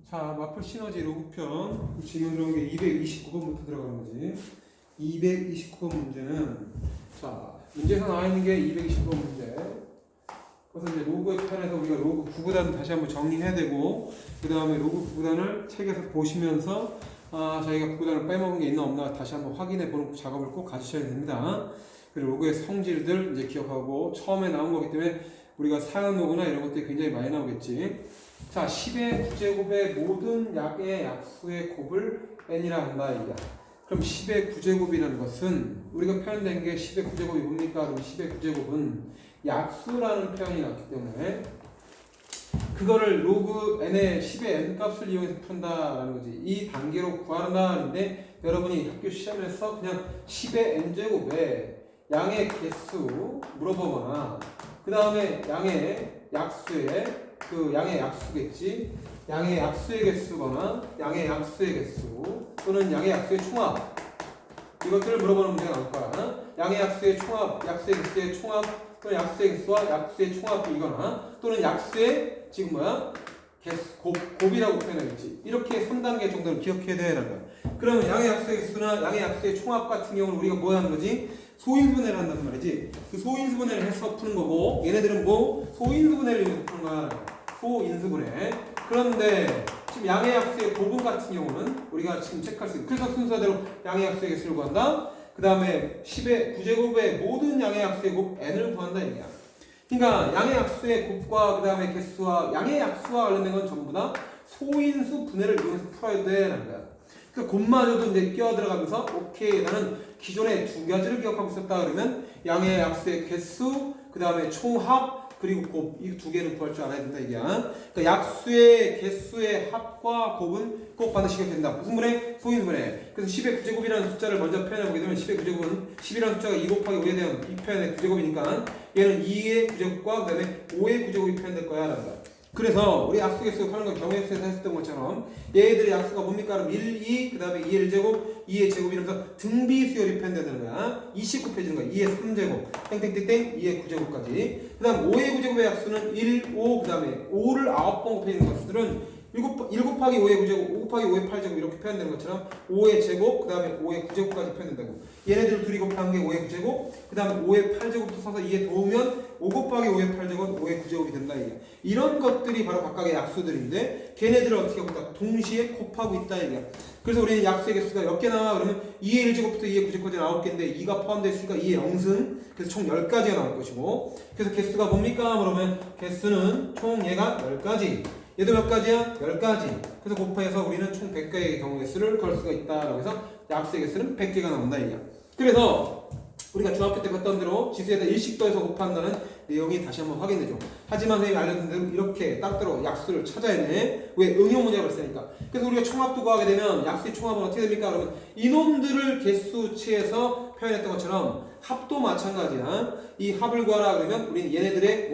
자, 마플 시너지 로그편 질문 들어온 게 229번부터 들어가는 거지. 229번 문제는 자, 문제에서 나와 있는 게 229번 문제. 그래서 이제 로그의 편에서 우리가 로그 구구단 다시 한번 정리해야 되고, 그 다음에 로그 구구단을 책에서 보시면서 저희가 구구단을 빼먹은 게 있나 없나 다시 한번 확인해 보는 작업을 꼭 가주셔야 됩니다. 그리고 로그의 성질들 이제 기억하고, 처음에 나온 거기 때문에 우리가 사연 로그나 이런 것들이 굉장히 많이 나오겠지. 자, 10의 9제곱의 모든 약의 약수의 곱을 n이라 한다 이거야. 그럼 10의 9제곱이라는 것은 우리가 표현된 게 10의 9제곱이 뭡니까? 그럼 10의 9제곱은 약수라는 표현이 나왔기 때문에 그거를 로그 n의 10의 n 값을 이용해서 푼다라는 거지. 이 단계로 구한다는데 여러분이 학교 시험에서 그냥 10의 n제곱에 양의 개수 물어보거나 그 다음에 양의 약수의 양의 약수겠지. 양의 약수의 개수거나 양의 약수의 개수 또는 양의 약수의 총합 이것들을 물어보는 문제가 나올 거야. 양의 약수의 총합, 약수의 개수의 총합 또는 약수의 개수와 약수의 총합이거나 또는 약수의 지금 곱이라고 표현하겠지. 이렇게 3단계 정도를 기억해야 되는 거야. 그러면 양의 약수의 개수나 양의 약수의 총합 같은 경우는 우리가 뭐 하는 거지? 소인수분해를 한단 말이지. 그 소인수분해를 해서 푸는 거고, 얘네들은 뭐? 소인수분해를 이용해서 푸는 거야. 소인수분해. 그런데 지금 양의 약수의 곱은 같은 경우는 우리가 지금 체크할 수 있는, 그래서 순서대로 양의 약수의 개수를 구한다. 그 다음에 10의 9제곱의 모든 양의 약수의 곱 n을 구한다 얘기야. 그러니까 양의 약수의 곱과 그 다음에 개수와 양의 약수와 관련된 건 전부 다 소인수 분해를 이용해서 풀어야 되라는 거야. 그 곱마저도 이제 끼어 들어가면서 오케이 나는 기존에 두 가지를 기억하고 있었다 그러면 양의 약수의 개수 그 다음에 총합 그리고 곱 이 두 개는 구할 줄 알아야 된다 이게. 그러니까 약수의 개수의 합과 곱은 꼭 반드시 기억된다. 무슨 분해? 소인분해. 그래서 10의 9제곱이라는 숫자를 먼저 표현해 보게 되면 10의 9제곱은 10이라는 숫자가 2 곱하기 5에 대한 이 표현의 9제곱이니까 얘는 2의 9제곱과 그 다음에 5의 9제곱이 표현될 거야 라는 거야. 그래서 우리 약수 개수 하는 건 경우에서 했던 것처럼 얘들의 약수가 뭡니까? 그럼 1, 2, 그 다음에 2의 1제곱, 2의 제곱 이러면서 등비수열이 표현되는 거야. 29페이지는 거야. 2의 3제곱, 땡땡땡땡, 2의 9제곱까지. 그 다음 5의 9제곱의 약수는 1, 5, 그 다음에 5를 9번 곱해 있는 것들은 1 곱하기 5의 9제곱, 5 곱하기 5의 8제곱 이렇게 표현되는 것처럼 5의 제곱, 그 다음에 5의 9제곱까지 표현된다고. 얘네들 둘이 곱한 게 5의 9제곱, 그 다음에 5의 8제곱도 써서 2에 도우면 5 곱하기 5의 8제곱, 5의 9제곱이 된다 이게. 이런 것들이 바로 각각의 약수들인데 걔네들을 어떻게 하고 있다? 동시에 곱하고 있다 이게. 그래서 우리는 약수의 개수가 몇 개 나와? 그러면 2의 1제곱부터 2의 9제곱까지 9개인데 2가 포함되어 있으니까 2의 0승 그래서 총 10가지가 나올 것이고 그래서 개수가 뭡니까? 그러면 개수는 총 얘가 10가지 얘도 몇 가지야? 10가지. 그래서 곱해서 우리는 총 100개의 경우 개수를 걸 수가 있다라고 해서 약수의 개수는 100개가 나온다 이게. 그래서 우리가 중학교 때 봤던 대로 지수에다 일씩 더해서 곱한다는 내용이 다시 한번 확인되죠. 하지만 선생님이 알려준 대로 이렇게 따로 약수를 찾아야 돼. 왜? 응용 문제가 발생하니까. 그래서 우리가 총합도 구하게 되면 약수의 총합은 어떻게 됩니까? 그러면 이놈들을 개수치에서 표현했던 것처럼 합도 마찬가지야. 이 합을 구하라 그러면 우리는 얘네들의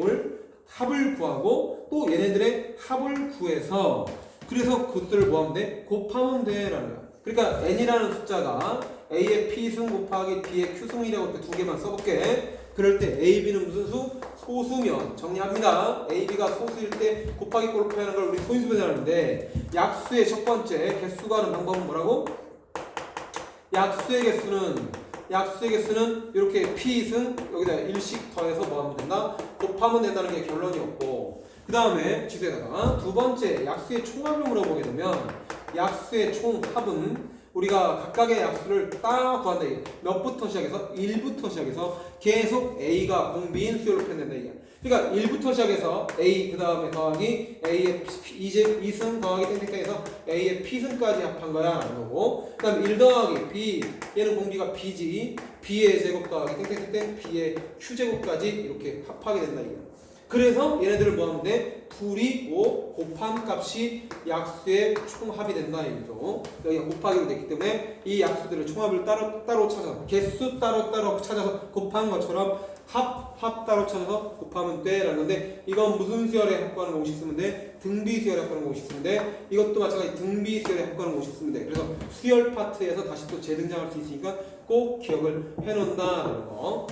합을 구하고 또 얘네들의 합을 구해서 그래서 그것들을 뭐 하면 돼? 곱하면 돼 라는 거야. 그러니까 n이라는 숫자가 a의 p승 곱하기 b의 q승이라고 이렇게 두 개만 써볼게. 그럴 때 a, b는 무슨 수? 소수면 정리합니다. a, b가 소수일 때 곱하기 꼴로 표현하는 걸 우리 소인수분해하는데 약수의 첫 번째 개수가 하는 방법은 뭐라고? 약수의 개수는 이렇게 p승 여기다 1씩 더해서 뭐 하면 된다? 곱하면 된다는 게 결론이었고 그 다음에 지수에다가 두 번째 약수의 총합을 물어보게 되면 약수의 총합은 우리가 각각의 약수를 딱 구한다. 몇부터 시작해서 1부터 시작해서 계속 a가 공비인 수열로 표현된다 이게. 그러니까 1부터 시작해서 a 그 다음에 더하기 a의 2승 더하기 땡땡땡해서 a의 p승까지 합한 거야 라는 거고 그 다음에 1 더하기 b 얘는 공비가 b지 b의 제곱 더하기 땡땡땡 b의 q제곱까지 이렇게 합하게 된다 이게. 그래서 얘네들을 뭐 하면 돼? 둘이 5 곱한 값이 약수의 총합이 된다 이거죠. 여기가 곱하기로 됐기 때문에 이 약수들을 총합을 따로 찾아서 개수 따로 찾아서 곱한 것처럼 합 따로 찾아서 곱하면 돼 라는 건데 이건 무슨 수열에 합구하는 공식 쓰면 돼? 등비 수열에 합구하는 공식 쓰면 돼. 이것도 마찬가지 등비 수열에 합구하는 공식 쓰면 돼. 그래서 수열 파트에서 다시 또 재등장할 수 있으니까 꼭 기억을 해놓는다라는 거.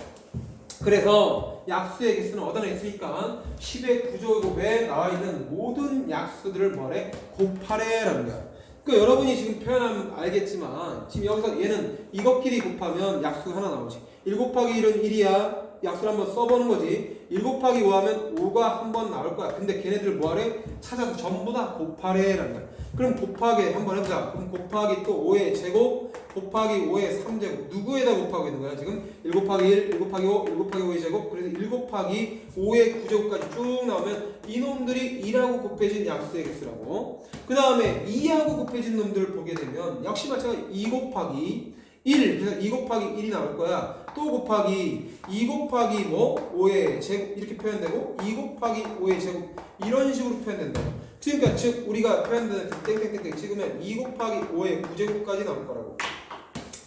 그래서 약수의 개수는 어디나 있으니까 10의 구조곱에 나와 있는 모든 약수들을 뭐래? 곱하래라는 거야. 그러니까 여러분이 지금 표현하면 알겠지만 지금 여기서 얘는 이것끼리 곱하면 약수가 하나 나오지. 1 곱하기 1은 1이야. 약수를 한번 써보는 거지. 1 곱하기 5 하면 5가 한 번 나올 거야. 근데 걔네들 뭐하래? 찾아서 전부 다 곱하래라는 거야. 그럼 곱하기 한번 해보자. 그럼 곱하기 또 5의 제곱 곱하기 5의 3제곱 누구에다 곱하고 있는 거야 지금? 1 곱하기 1, 1 곱하기 5, 1 곱하기 5의 제곱 그래서 1 곱하기 5의 9제곱까지 쭉 나오면 이놈들이 1하고 곱해진 약수의 개수라고. 그 다음에 2하고 곱해진 놈들을 보게 되면 역시 마찬가지 2 곱하기 1 그래서 2 곱하기 1이 나올 거야. 또 곱하기 2 곱하기 뭐 5의 제곱 이렇게 표현되고 2 곱하기 5의 제곱 이런 식으로 표현된다. 그러니까 즉 우리가 표현되는 땡땡땡땡 찍으면 2 곱하기 5의 9제곱까지 나올 거라고.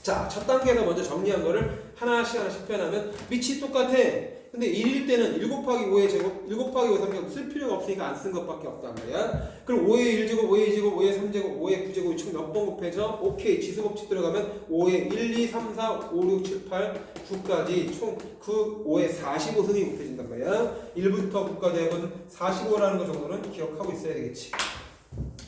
자, 첫 단계에서 먼저 정리한 거를 하나씩 표현하면 밑이 똑같아. 근데 1일 때는 1 곱하기 5의 제곱, 1 곱하기 5의 3제곱 쓸 필요가 없으니까 안 쓴 것밖에 없단 말이야. 그럼 5의 1제곱, 5의 2제곱, 5의 3제곱, 5의 9제곱이 총 몇 번 곱해져? 오케이. 지수법칙 들어가면 5의 1, 2, 3, 4, 5, 6, 7, 8, 9까지 총 그 5의 45승이 곱해진단 말이야. 1부터 9까지 하면 45라는 거 정도는 기억하고 있어야 되겠지.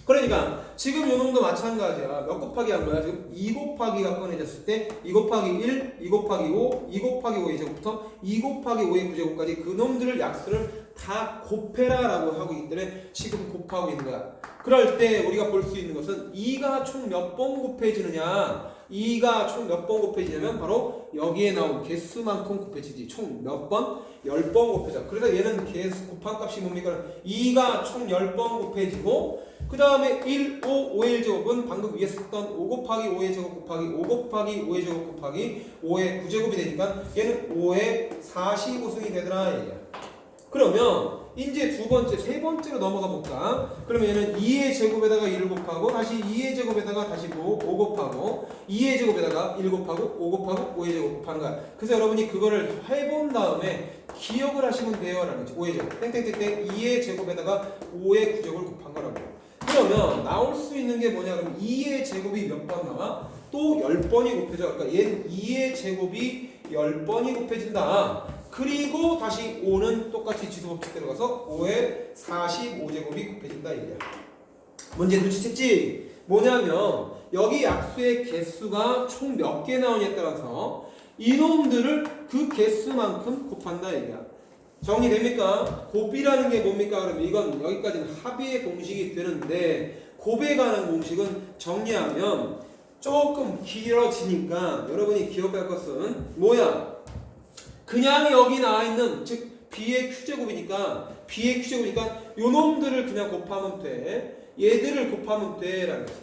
그러니까 지금 요놈도 마찬가지야. 몇 곱하기 한 거야? 지금 2 곱하기가 꺼내졌을 때 2 곱하기 1, 2 곱하기 5, 2 곱하기 5의 제곱부터 2 곱하기 5의 9제곱까지 그 놈들을 약수를 다 곱해라 라고 하고 있기 때문에 지금 곱하고 있는 거야. 그럴 때 우리가 볼 수 있는 것은 2가 총 몇 번 곱해지느냐. 2가 총 몇 번 곱해지냐면 바로 여기에 나온 개수만큼 곱해지지. 총 몇 번? 10번 곱해져. 그래서 얘는 개수 곱한 값이 뭡니까? 2가 총 10번 곱해지고 그 다음에 1, 5, 5의 제곱은 방금 위에 썼던 5 곱하기 5의 제곱 곱하기 5 곱하기 5의 제곱 곱하기 5의 9제곱이 되니까 얘는 5의 45승이 되더라 얘기야. 그러면 이제 두 번째, 세 번째로 넘어가 볼까? 그러면 얘는 2의 제곱에다가 1을 곱하고 다시 2의 제곱에다가 다시 5 곱하고 2의 제곱에다가 1 곱하고 5 곱하고 5의 제곱 곱하는 거야. 그래서 여러분이 그거를 해본 다음에 기억을 하시면 돼요 라는 거지. 5의 제곱 땡땡땡땡 2의 제곱에다가 5의 9제곱을 곱한 거라고. 그러면 나올 수 있는 게 뭐냐? 그럼 2의 제곱이 몇 번 나와? 또 10번이 곱해져. 그러니까 얘는 2의 제곱이 10번이 곱해진다. 그리고 다시 5는 똑같이 지수법칙 들어가서 5의 45제곱이 곱해진다 이거야. 문제 눈치챘지? 뭐냐면 여기 약수의 개수가 총 몇 개 나오냐에 따라서 이놈들을 그 개수만큼 곱한다 이거야. 정리됩니까? 곱이라는 게 뭡니까? 그러면 이건 여기까지는 합의의 공식이 되는데 곱에 관한 공식은 정리하면 조금 길어지니까 여러분이 기억할 것은 뭐야? 그냥 여기 나와 있는 즉 b의 q제곱이니까 요 놈들을 그냥 곱하면 돼. 얘들을 곱하면 돼 라는 거지.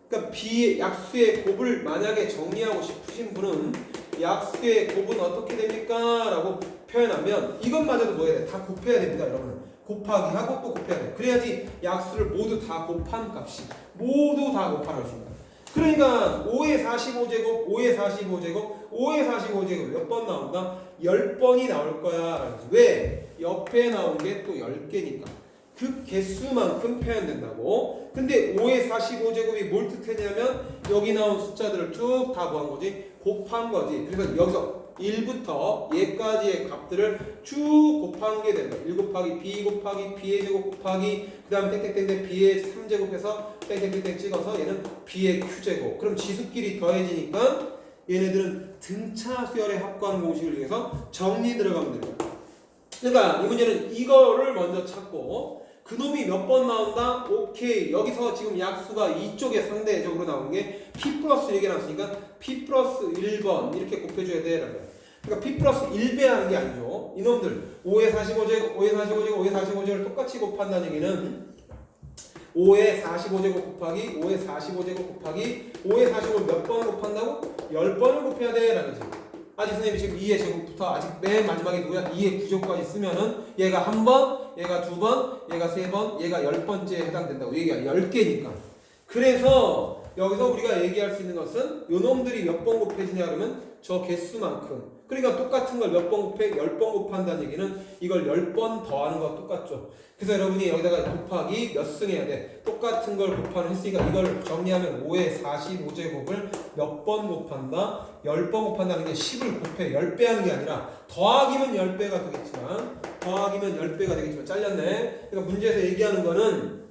그러니까 b의 약수의 곱을 만약에 정리하고 싶으신 분은 약수의 곱은 어떻게 됩니까? 라고 표현하면 이것마저도 뭐 해야 돼? 다 곱해야 됩니다 여러분. 곱하기 하고 또 곱해야 돼. 그래야지 약수를 모두 다 곱한 값이 모두 다 곱하라고 했습니다. 그러니까 5의 45제곱 5의 45제곱 5의 45제곱 몇 번 나온다? 10번이 나올 거야. 왜? 옆에 나온 게 또 10개니까 그 개수만큼 표현된다고. 근데 5의 45제곱이 뭘 뜻하냐면 여기 나온 숫자들을 쭉 다 뭐 한 거지? 곱한 거지. 그래서 여기서 1부터 얘까지의 값들을 쭉 곱한 게 된다. 1 곱하기 b 곱하기 b의 제곱 곱하기 그 다음에 땡땡땡땡 b의 3제곱해서 땡땡땡땡 찍어서 얘는 b의 q제곱. 그럼 지수끼리 더해지니까 얘네들은 등차 수열의 합관 공식을 이용해서 정리 들어가면 됩니다. 그러니까 이 문제는 이거를 먼저 찾고 그놈이 몇 번 나온다? 오케이. 여기서 지금 약수가 이쪽에 상대적으로 나온 게 p 플러스 1개 나왔으니까 p 플러스 1번 이렇게 곱해줘야 돼. 그러니까 p 플러스 1배 하는 게 아니죠. 이놈들 5의 45제곱, 5의 45제곱, 5의 45제곱을 똑같이 곱한다는 얘기는 5의 45제곱 곱하기 5의 45제곱 곱하기 5의 45를 몇 번 곱한다고? 10번을 곱해야 돼 라는 거지. 아직 선생님이 지금 2의 제곱부터 아직 맨 마지막에 누구야? 2의 9제곱까지 쓰면은 얘가 한 번, 얘가 두 번, 얘가 세 번, 얘가 10번째에 해당된다고. 얘가 10개니까. 그래서 여기서 우리가 얘기할 수 있는 것은 요 놈들이 몇 번 곱해지냐 그러면 저 개수만큼. 그러니까 똑같은 걸 몇 번 곱해 10번 곱한다는 얘기는 이걸 10번 더하는 거와 똑같죠. 그래서 여러분이 여기다가 곱하기 몇 승 해야 돼. 똑같은 걸 곱하는 했으니까 이걸 정리하면 5의 45제곱을 몇 번 곱한다? 10번 곱한다는 게 10을 곱해 10배 하는 게 아니라 더하기면 10배가 되겠지만 잘렸네. 그러니까 문제에서 얘기하는 거는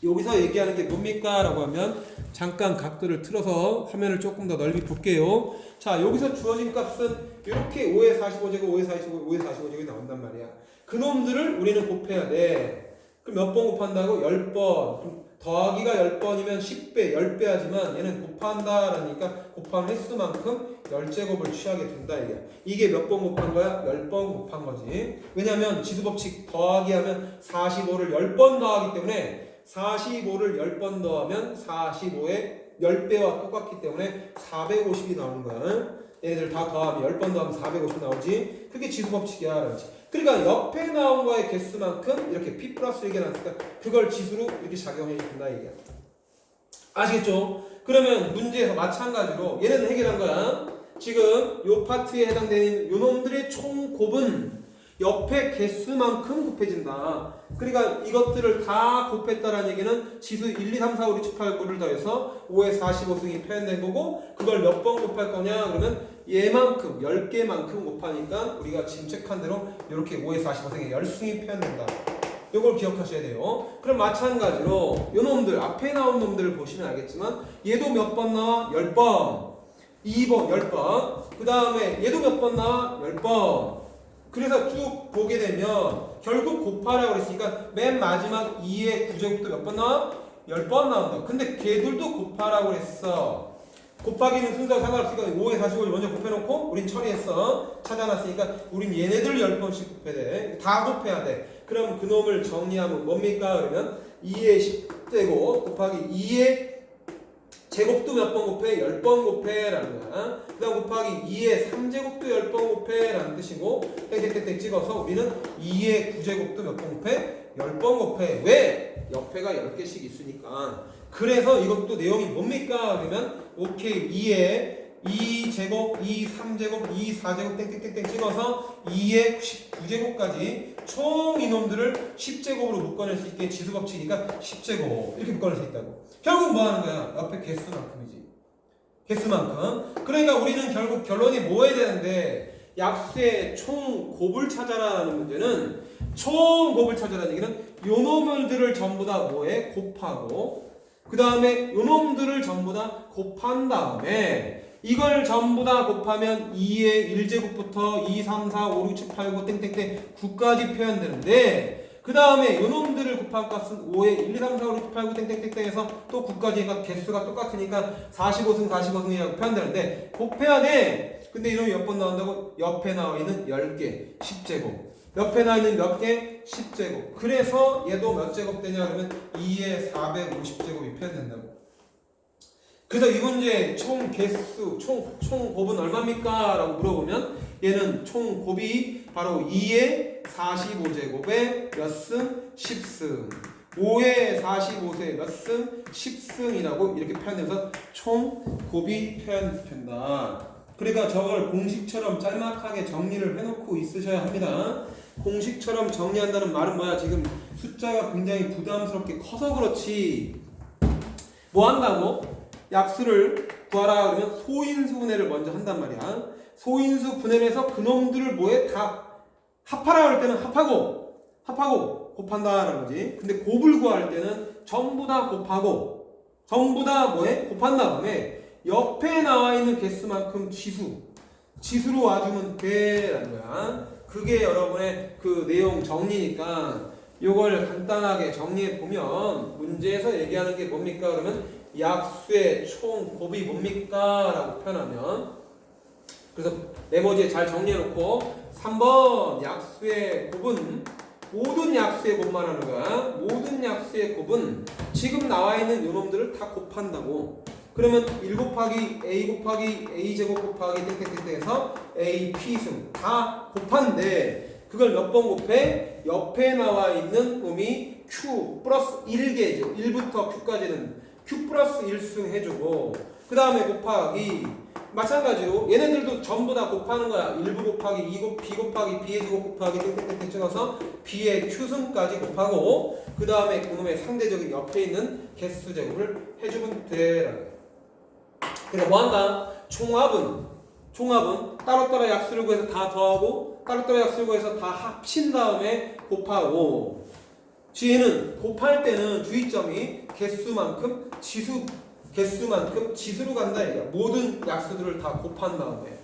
여기서 얘기하는 게 뭡니까? 라고 하면 잠깐 각도를 틀어서 화면을 조금 더 넓이 볼게요. 자, 여기서 주어진 값은 이렇게 5의 45제곱, 5의 45, 5의 45제곱이 나온단 말이야. 그놈들을 우리는 곱해야 돼. 그럼 몇 번 곱한다고? 10번. 그럼 더하기가 10번이면 10배, 10배 하지만 얘는 곱한다라니까 곱한 횟수만큼 10제곱을 취하게 된다 이게. 이게 몇 번 곱한 거야? 10번 곱한 거지. 왜냐면 지수법칙 더하기 하면 45를 10번 더하기 때문에 45를 10번 더하면 45의 10배와 똑같기 때문에 450이 나오는 거야. 얘네들 다 더하면 10번 더하면 450 나오지. 그게 지수법칙이야. 그렇지. 그러니까 옆에 나온 거의 개수만큼 이렇게 P 플러스 1개 나왔으니까 그걸 지수로 이렇게 작용해 준다 얘기야. 아시겠죠? 그러면 문제에서 마찬가지로 얘는 해결한 거야. 지금 요 파트에 해당되는 요 놈들의 총 곱은 옆에 개수만큼 곱해진다. 그러니까 이것들을 다 곱했다라는 얘기는 지수 1, 2, 3, 4, 5, 6, 7, 8, 9를 더해서 5의 45승이 표현된 거고 그걸 몇 번 곱할 거냐 그러면 얘만큼 10개만큼 곱하니까 우리가 지금 체크한 대로 이렇게 5의 45승에 10승이 표현된다. 이걸 기억하셔야 돼요. 그럼 마찬가지로 요 놈들 앞에 나온 놈들을 보시면 알겠지만 얘도 몇 번 나와? 10번. 2번 10번. 그 다음에 얘도 몇 번 나와? 10번. 그래서 쭉 보게 되면 결국 곱하라고 그랬으니까 맨 마지막 2의 구제곱도 몇 번 나와? 10번 나온다. 근데 걔들도 곱하라고 그랬어. 곱하기는 순서가 상관없으니까 5의 45를 먼저 곱해놓고 우린 처리했어. 찾아놨으니까 우린 얘네들 10번씩 곱해야 돼. 다 곱해야 돼. 그럼 그놈을 정리하면 뭡니까? 그러면 2의 10제곱 곱하기 2의 제곱도 몇 번 곱해? 10번 곱해라는 거야. 그 다음 곱하기 2의 3제곱도 10번 곱해라는 뜻이고 땡땡땡땡 찍어서 우리는 2의 9제곱도 몇 번 곱해? 10번 곱해. 왜? 옆에가 10개씩 있으니까. 그래서 이것도 내용이 뭡니까? 그러면 오케이 2의 2제곱, 2, 3제곱, 2, 4제곱 땡땡땡땡 찍어서 2의 9제곱까지 총 이놈들을 10제곱으로 묶어낼 수 있게 지수법칙이니까 10제곱 이렇게 묶어낼 수 있다고. 결국 뭐 하는 거야? 옆에 개수만큼이지. 개수만큼. 그러니까 우리는 결국 결론이 뭐 해야 되는데 약수의 총 곱을 찾아라는 문제는 총 곱을 찾아라는 얘기는 요놈들을 전부 다 뭐해? 곱하고 그 다음에 요놈들을 전부 다 곱한 다음에 이걸 전부 다 곱하면 2의 1제곱부터 2, 3, 4, 5, 6, 7, 8, 9 땡땡땡 9까지 표현되는데 그 다음에 요놈들을 곱한 값은 5의 1, 2, 3, 4, 5, 6, 7, 8, 9 땡땡땡 해서 또 9까지니까 개수가 똑같으니까 45승 45승이라고 표현되는데 곱해야 돼. 근데 이놈이 몇 번 나온다고? 옆에 나와 있는 10개 10제곱 옆에 나와 있는 몇 개? 10제곱. 그래서 얘도 몇 제곱 되냐 그러면 2의 450제곱이 표현된다고. 그래서 이 문제 총 개수, 총 곱은 얼마입니까? 라고 물어보면 얘는 총 곱이 바로 2의 45제곱에 몇 승? 10승. 5의 45세 몇 승? 10승이라고 이렇게 표현해서 총 곱이 표현된다. 그러니까 저걸 공식처럼 짤막하게 정리를 해놓고 있으셔야 합니다. 공식처럼 정리한다는 말은 뭐야? 지금 숫자가 굉장히 부담스럽게 커서 그렇지. 뭐 한다고? 약수를 구하라 그러면 소인수 분해를 먼저 한단 말이야. 소인수 분해를 해서 그놈들을 뭐해? 다 합하라 할 때는 합하고 곱한다라는 거지. 근데 곱을 구할 때는 전부 다 곱하고 전부 다 뭐해? 곱한 다음에 옆에 나와 있는 개수만큼 지수로 와주면 돼라는 거야. 그게 여러분의 그 내용 정리니까 이걸 간단하게 정리해 보면 문제에서 얘기하는 게 뭡니까? 그러면 약수의 총 곱이 뭡니까? 라고 표현하면 그래서 메모지에 잘 정리해 놓고 3번 약수의 곱은 모든 약수의 곱만 하는 거야. 모든 약수의 곱은 지금 나와 있는 요놈들을 다 곱한다고. 그러면 1 곱하기 A 곱하기 A 제곱 곱하기 땡땡땡땡 해서 A, P승 다 곱한데 그걸 몇 번 곱해? 옆에 나와 있는 놈이 Q 플러스 1개죠. 1부터 Q까지는 q 플러스 1승 해주고 그 다음에 곱하기 마찬가지로 얘네들도 전부 다 곱하는 거야. 1부 곱하기 2 b 곱하기 b의 제곱 곱하기 땡땡땡땡 찍어서 b의 q승까지 곱하고 그 다음에 그놈의 상대적인 옆에 있는 개수 제곱을 해주면 돼. 그래서 뭐한다? 총합은 따로따로 약수를 구해서 다 더하고 따로따로 약수를 구해서 다 합친 다음에 곱하고 얘는 곱할 때는 주의점이 개수만큼 지수로 간다 이거야. 모든 약수들을 다 곱한 다음에.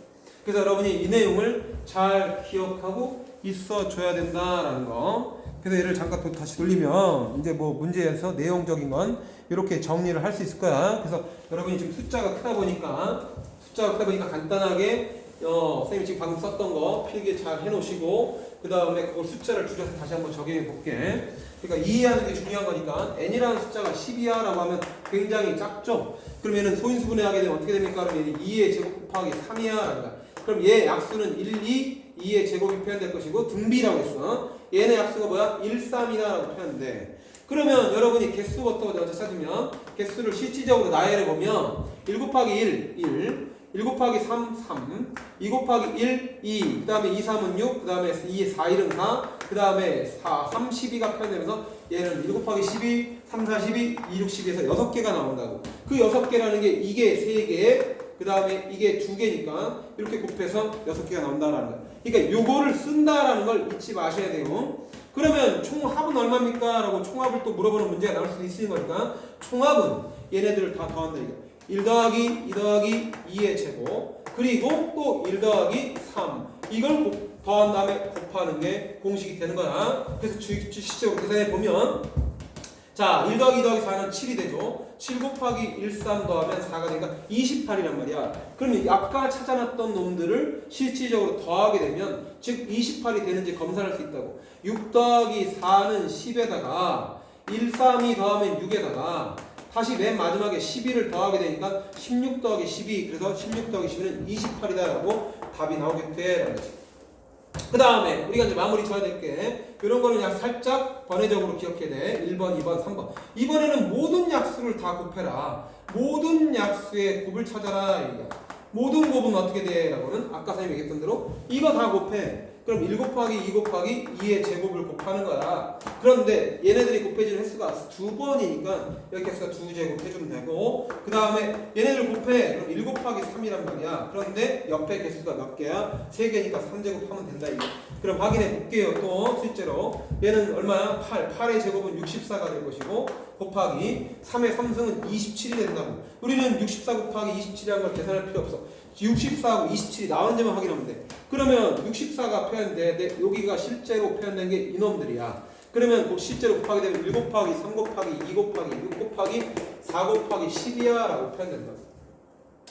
그래서 여러분이 이 내용을 잘 기억하고 있어줘야 된다라는 거. 그래서 얘를 잠깐 또 다시 돌리면 이제 뭐 문제에서 내용적인 건 이렇게 정리를 할 수 있을 거야. 그래서 여러분이 지금 숫자가 크다 보니까 간단하게 선생님이 지금 방금 썼던 거 필기 잘 해놓으시고 그 다음에 그걸 숫자를 줄여서 다시 한번 적용해 볼게. 그러니까 이해하는 게 중요한 거니까 n이라는 숫자가 10이야 라고 하면 굉장히 작죠. 그러면은 소인수분해 하게 되면 어떻게 됩니까? 그러면 2의 제곱 곱하기 3이야 라는 거야. 그럼 얘 약수는 1, 2의 제곱이 표현될 것이고 등비라고 했어. 얘네 약수가 뭐야? 1, 3이다 라고 표현돼. 그러면 여러분이 개수부터 먼저 찾으면 개수를 실질적으로 나열해 보면 1 곱하기 1 곱하기 3, 3, 2 곱하기 1, 2, 그 다음에 2, 3은 6, 그 다음에 2, 4, 1은 4, 그 다음에 4, 3, 12가 표현되면서 얘는 1 곱하기 12, 3, 4, 12, 2, 6, 12에서 6개가 나온다고. 그 6개라는 게 이게 3개, 그 다음에 이게 2개니까 이렇게 곱해서 6개가 나온다라는 거야. 그러니까 요거를 쓴다라는 걸 잊지 마셔야 돼요. 그러면 총합은 얼마입니까? 라고 총합을 또 물어보는 문제가 나올 수도 있는 거니까 총합은 얘네들을 다 더한다 이거. 1 더하기 2 더하기 2의 제곱 그리고 또 1 더하기 3 이걸 더한 다음에 곱하는 게 공식이 되는 거야. 그래서 주식적으로 계산해 보면 자 1 더하기 2 더하기 4는 7이 되죠. 7 곱하기 1, 3 더하면 4가 되니까 28이란 말이야. 그러면 아까 찾아놨던 놈들을 실질적으로 더하게 되면 즉 28이 되는지 검사할 수 있다고. 6 더하기 4는 10에다가 1, 3이 더하면 6에다가 다시 맨 마지막에 12를 더하게 되니까 16 더하기 12 그래서 16 더하기 12는 28이다 라고 답이 나오게 돼. 그 다음에 우리가 이제 마무리 줘야 될 게 이런 거는 그냥 살짝 번외적으로 기억해야 돼. 1번, 2번, 3번 이번에는 모든 약수를 다 곱해라. 모든 약수의 곱을 찾아라 얘기야. 모든 곱은 어떻게 돼? 라고는 아까 선생님이 얘기했던 대로 이거 다 곱해. 그럼 1 곱하기 2 곱하기 2의 제곱을 곱하는 거야. 그런데 얘네들이 곱해지는 횟수가 2번이니까 여기 횟수가 2제곱 해주면 되고 그 다음에 얘네들 곱해. 그럼 1 곱하기 3이란 말이야. 그런데 옆에 개수가 몇 개야? 3개니까 3제곱 하면 된다 이거. 그럼 확인해 볼게요. 또 실제로 얘는 얼마야? 8의 제곱은 64가 될 것이고 곱하기 3의 3승은 27이 된다고. 우리는 64 곱하기 27이라는 걸 계산할 필요 없어. 64하고 27이 나온지만 확인하면 돼. 그러면 64가 표현돼. 여기가 실제로 표현된 게 이놈들이야. 그러면 곧 실제로 곱하게 되면 1 곱하기 3 곱하기 2 곱하기 6 곱하기 4 곱하기 10이야 라고 표현된다.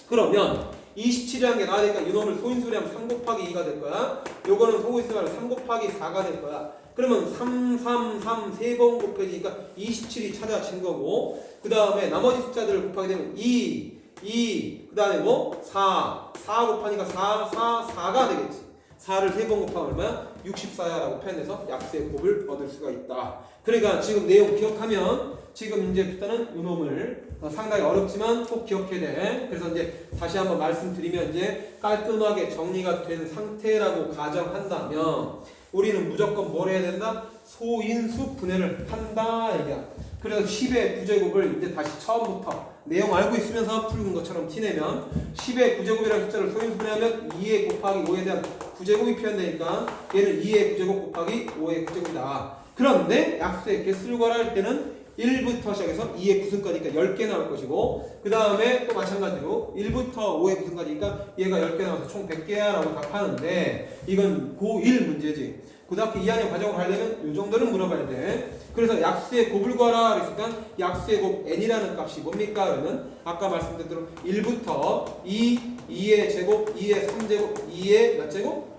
그러면 27이라는 게 나와야 되니까 이놈을 소인수로 하면 3 곱하기 2가 될 거야. 요거는 소인수로 하면 3 곱하기 4가 될 거야. 그러면 3, 3, 3 3번 곱해지니까 27이 찾아진 거고 그 다음에 나머지 숫자들을 곱하게 되면 2, 그 다음에 뭐? 4 곱하니까 4가 되겠지. 4를 3번 곱하면 얼마야? 64야 라고 표현해서 약수의 곱을 얻을 수가 있다. 그러니까 지금 내용 기억하면 지금 이제 일단은 이놈을 상당히 어렵지만 꼭 기억해야 돼. 그래서 이제 다시 한번 말씀드리면 이제 깔끔하게 정리가 된 상태라고 가정한다면 우리는 무조건 뭘 해야 된다? 소인수 분해를 한다 얘기야. 그래서 10의 구제곱을 이제 다시 처음부터 내용 알고 있으면서 푸는 것처럼 티내면 10의 구제곱이라는 숫자를 소인수 분해하면 2의 곱하기 5에 대한 구제곱이 표현되니까 얘는 2의 구제곱 곱하기 5의 구제곱이다. 그런데 약수의 개수를 구하라 때는 1부터 시작해서 2의 구승까지니까 10개 나올 것이고 그 다음에 또 마찬가지로 1부터 5의 구승까지니까 얘가 10개 나와서 총 100개야 라고 답하는데 이건 고1 문제지. 고등학교 2학년 과정을 하려면 이 정도는 물어봐야 돼. 그래서 약수의 곱을 구하라 그랬으니까 약수의 곱 n이라는 값이 뭡니까? 그러면 아까 말씀드린 대로 1부터 2의 제곱, 2의 3제곱, 2의 몇 제곱?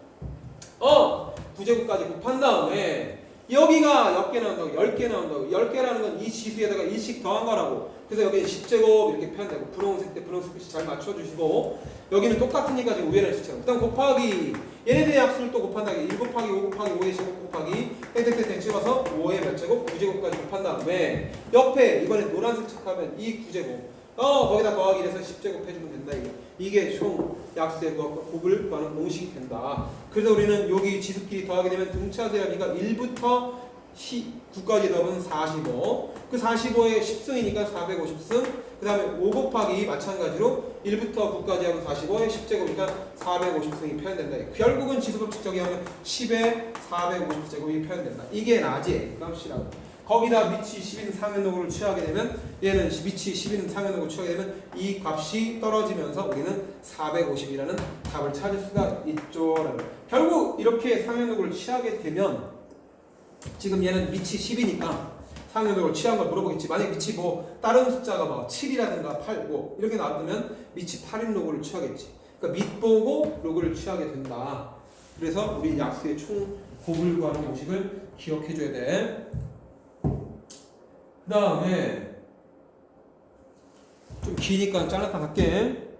9제곱까지 곱한 다음에 여기가 몇 개 나온다고? 10개 나온다고. 10개라는 건 이 지수에다가 1씩 더한 거라고. 그래서 여기는 10제곱 이렇게 표현되고 분홍색 때 분홍색 빛이 잘 맞춰주시고 여기는 똑같으니까 지금 위에는 10제곱. 일단 곱하기 얘네들의 약수를 또 곱한다. 1 곱하기 5 곱하기 5의 제곱 곱하기 땡땡땡땡 찍어서 5의 몇 제곱? 9제곱까지 곱한 다음에 옆에 이번에 노란색 척하면 이 9제곱 거기다 더하기 해서 10제곱 해주면 된다. 이게 총 약수의 곱을 구하는 공식이 된다. 그래서 우리는 여기 지수끼리 더하게 되면 등차수열비가 1부터 9까지 더하면 45. 그 45에 10승이니까 450승. 그 다음에 5 곱하기 마찬가지로 1부터 9까지 하면 45에 10제곱이니까 450승이 표현된다. 결국은 지수법칙 적용하면 10에 450제곱이 표현된다. 이게 낮의 값이라고. 거기다 밑이 10인 상현도구를 취하게 되면 얘는 밑이 10인 상현도구를 취하게 되면 이 값이 떨어지면서 우리는 450이라는 답을 찾을 수가 있죠. 결국 이렇게 상현도구를 취하게 되면 지금 얘는 밑이 10이니까 상현도구를 취한 걸 물어보겠지. 만약 밑이 뭐 다른 숫자가 막 7이라든가 8, 뭐 이렇게 나왔다면 밑이 8인 로그를 취하겠지. 그러니까 밑 보고 로그를 취하게 된다. 그래서 우리 약수의 총 곱을 구하는 공식을 기억해 줘야 돼. 그 다음에 좀 기니까 잘라서 갈게.